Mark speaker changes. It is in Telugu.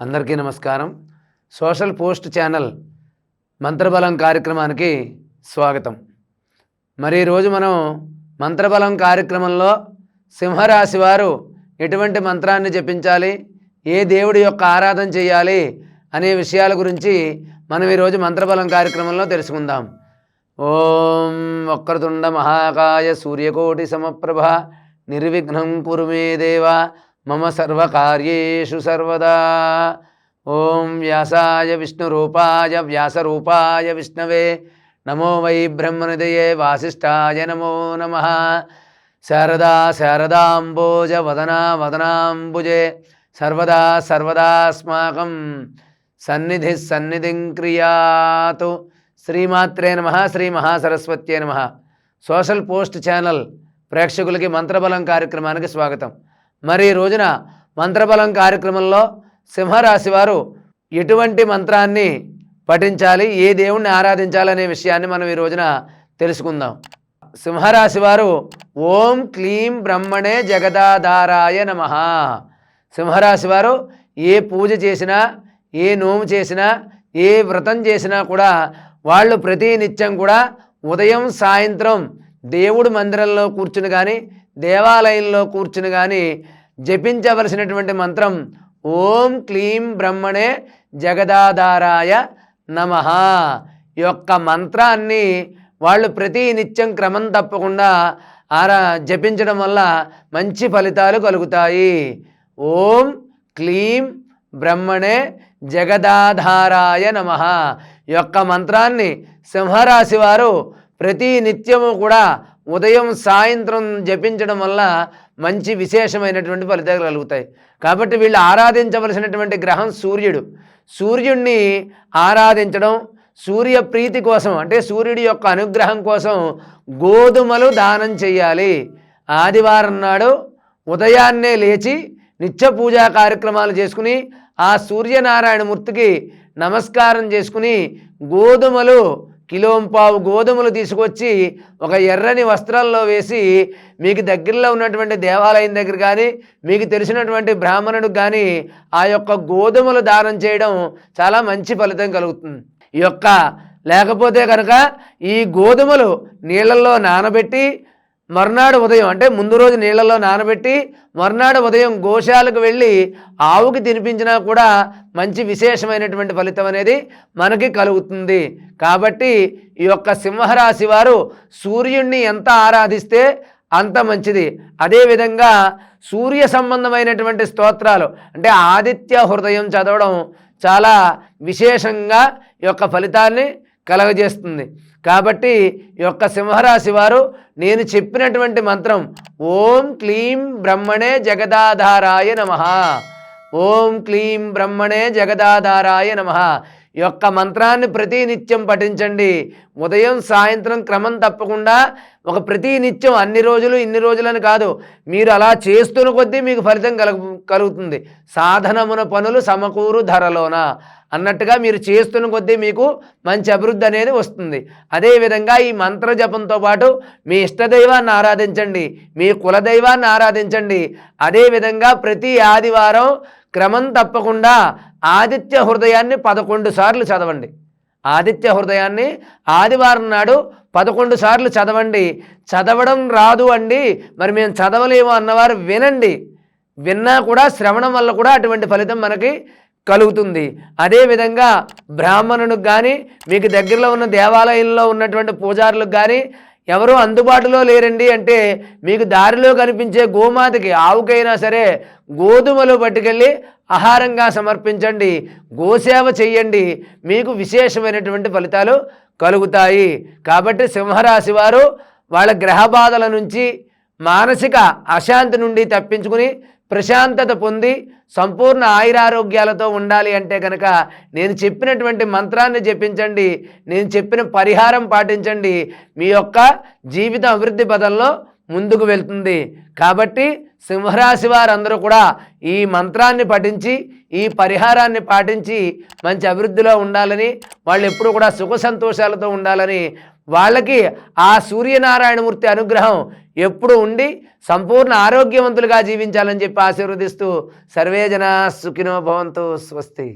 Speaker 1: అందరికీ నమస్కారం. సోషల్ పోస్ట్ ఛానల్ మంత్రబలం కార్యక్రమానికి స్వాగతం. మరి ఈరోజు మనం మంత్రబలం కార్యక్రమంలో సింహరాశి వారు ఎటువంటి మంత్రాన్ని జపించాలి, ఏ దేవుడి యొక్క ఆరాధన చేయాలి అనే విషయాల గురించి మనం ఈరోజు మంత్రబలం కార్యక్రమంలో తెలుసుకుందాం. ఓం వక్రతుండ మహాకాయ సూర్యకోటి సమప్రభ నిర్విఘ్నం కురు మే దేవ మమ సర్వకార్యేషు సర్వదా. ఓం వ్యాసాయ విష్ణురూపాయ వ్యాసరూపాయ విష్ణవే నమో వై బ్రహ్మనిధయే వాసిష్ఠాయ నమో నమః. శారదా శారదాంబోజ వదనా వదనాంబుజే సర్వదా సర్వదాస్మాకం సన్నిధి సన్నిధిం క్రియాతు. శ్రీమాత్రే నమః. శ్రీ మహాసరస్వత్యే నమః. సోషల్ పోస్ట్ ఛానల్ ప్రేక్షకులకి మంత్రబలం కార్యక్రమానికి స్వాగతం. మరి ఈ రోజున మంత్రబలం కార్యక్రమంలో సింహరాశి వారు ఎటువంటి మంత్రాన్ని పఠించాలి, ఏ దేవుణ్ణి ఆరాధించాలనే విషయాన్ని మనం ఈ రోజున తెలుసుకుందాం. సింహరాశి వారు ఓం క్లీం బ్రహ్మణే జగదాధారాయ నమః. సింహరాశి వారు ఏ పూజ చేసినా, ఏ నోము చేసినా, ఏ వ్రతం చేసినా కూడా వాళ్ళు ప్రతి నిత్యం కూడా ఉదయం సాయంత్రం దేవుడి మందిరంలో కూర్చుని కానీ, దేవాలయంలో కూర్చుని కానీ జపించవలసినటువంటి మంత్రం ఓం క్లీం బ్రహ్మణే జగదాధారాయ నమః. ఈ యొక్క మంత్రాన్ని వాళ్ళు ప్రతి నిత్యం క్రమం తప్పకుండా జపించడం వల్ల మంచి ఫలితాలు కలుగుతాయి. ఓం క్లీం బ్రహ్మణే జగదాధారాయ నమః. ఈ యొక్క మంత్రాన్ని సింహరాశి వారు ప్రతి నిత్యము కూడా ఉదయం సాయంత్రం జపించడం వల్ల మంచి విశేషమైనటువంటి ఫలితాలు కలుగుతాయి. కాబట్టి వీళ్ళు ఆరాధించవలసినటువంటి గ్రహం సూర్యుడు. సూర్యుడిని ఆరాధించడం, సూర్య ప్రీతి కోసం అంటే సూర్యుడి యొక్క అనుగ్రహం కోసం గోధుమలు దానం చేయాలి. ఆదివారం నాడు ఉదయాన్నే లేచి నిత్య పూజా కార్యక్రమాలు చేసుకుని ఆ సూర్యనారాయణమూర్తికి నమస్కారం చేసుకుని గోధుమలు కిలోంపావు గోధుమలు తీసుకొచ్చి ఒక ఎర్రని వస్త్రంలో వేసి మీకు దగ్గరలో ఉన్నటువంటి దేవాలయం దగ్గర కానీ, మీకు తెలిసినటువంటి బ్రాహ్మణుడికి కానీ ఆ యొక్క గోధుమలు దానం చేయడం చాలా మంచి ఫలితం కలుగుతుంది. ఈ యొక్క లేకపోతే కనుక ఈ గోధుమలు నీళ్ళల్లో నానబెట్టి మర్నాడు ఉదయం అంటే ముందు రోజు నీళ్ళల్లో నానబెట్టి మర్నాడు ఉదయం గోశాలకు వెళ్ళి ఆవుకి తినిపించినా కూడా మంచి విశేషమైనటువంటి ఫలితం అనేది మనకి కలుగుతుంది. కాబట్టి ఈ యొక్క సింహరాశి వారు సూర్యుడిని ఎంత ఆరాధిస్తే అంత మంచిది. అదేవిధంగా సూర్య సంబంధమైనటువంటి స్తోత్రాలు అంటే ఆదిత్య హృదయం చదవడం చాలా విశేషంగా ఈ యొక్క ఫలితాన్ని కలగజేస్తుంది. కాబట్టి ఈ యొక్క సింహరాశి వారు నేను చెప్పినటువంటి మంత్రం ఓం క్లీం బ్రహ్మణే జగదాధారాయ నమః, ఓం క్లీం బ్రహ్మణే జగదాధారాయ నమః ఈ యొక్క మంత్రాన్ని ప్రతి నిత్యం పఠించండి. ఉదయం సాయంత్రం క్రమం తప్పకుండా ఒక ప్రతి నిత్యం అన్ని రోజులు ఇన్ని రోజులని కాదు, మీరు అలా చేస్తున్న కొద్దీ మీకు ఫలితం కలుగుతుంది. సాధనమున పనులు సమకూరు ధరలోన అన్నట్టుగా మీరు చేస్తున్న కొద్దీ మీకు మంచి అభివృద్ధి అనేది వస్తుంది. అదేవిధంగా ఈ మంత్ర జపంతో పాటు మీ ఇష్టదైవాన్ని ఆరాధించండి, మీ కులదైవాన్ని ఆరాధించండి. అదేవిధంగా ప్రతి ఆదివారం క్రమం తప్పకుండా ఆదిత్య హృదయాన్ని 11 సార్లు చదవండి. ఆదిత్య హృదయాన్ని ఆదివారం నాడు 11 సార్లు చదవండి. చదవడం రాదు అండి, మరి మేము చదవలేము అన్నవారు వినండి. విన్నా కూడా శ్రవణం వల్ల కూడా అటువంటి ఫలితం మనకి కలుగుతుంది. అదేవిధంగా బ్రాహ్మణునికి కానీ, మీకు దగ్గరలో ఉన్న దేవాలయంలో ఉన్నటువంటి పూజారులకు కానీ ఎవరూ అందుబాటులో లేరండి అంటే మీకు దారిలో కనిపించే గోమాతకి ఆవుకైనా సరే గోధుమలు పట్టుకెళ్ళి ఆహారంగా సమర్పించండి, గోసేవ చెయ్యండి, మీకు విశేషమైనటువంటి ఫలితాలు కలుగుతాయి. కాబట్టి సింహరాశి వారు వాళ్ళ గ్రహ బాధల నుంచి, మానసిక అశాంతి నుండి తప్పించుకుని ప్రశాంతత పొంది సంపూర్ణ ఆయురారోగ్యాలతో ఉండాలి అంటే కనుక నేను చెప్పినటువంటి మంత్రాన్ని జపించండి, నేను చెప్పిన పరిహారం పాటించండి. మీ యొక్క జీవిత అభివృద్ధి పదంలో ముందుకు వెళ్తుంది. కాబట్టి సింహరాశి వారందరూ కూడా ఈ మంత్రాన్ని పఠించి ఈ పరిహారాన్ని పాటించి మంచి అభివృద్ధిలో ఉండాలని, వాళ్ళు ఎప్పుడూ కూడా సుఖ సంతోషాలతో ఉండాలని వాళ్ళకి ఆ సూర్యనారాయణమూర్తి అనుగ్రహం ఎప్పుడు ఉండి సంపూర్ణ ఆరోగ్యవంతులుగా జీవించాలని చెప్పి ఆశీర్వదిస్తూ సర్వే జనా సుఖినో భవంతు. స్వస్తి.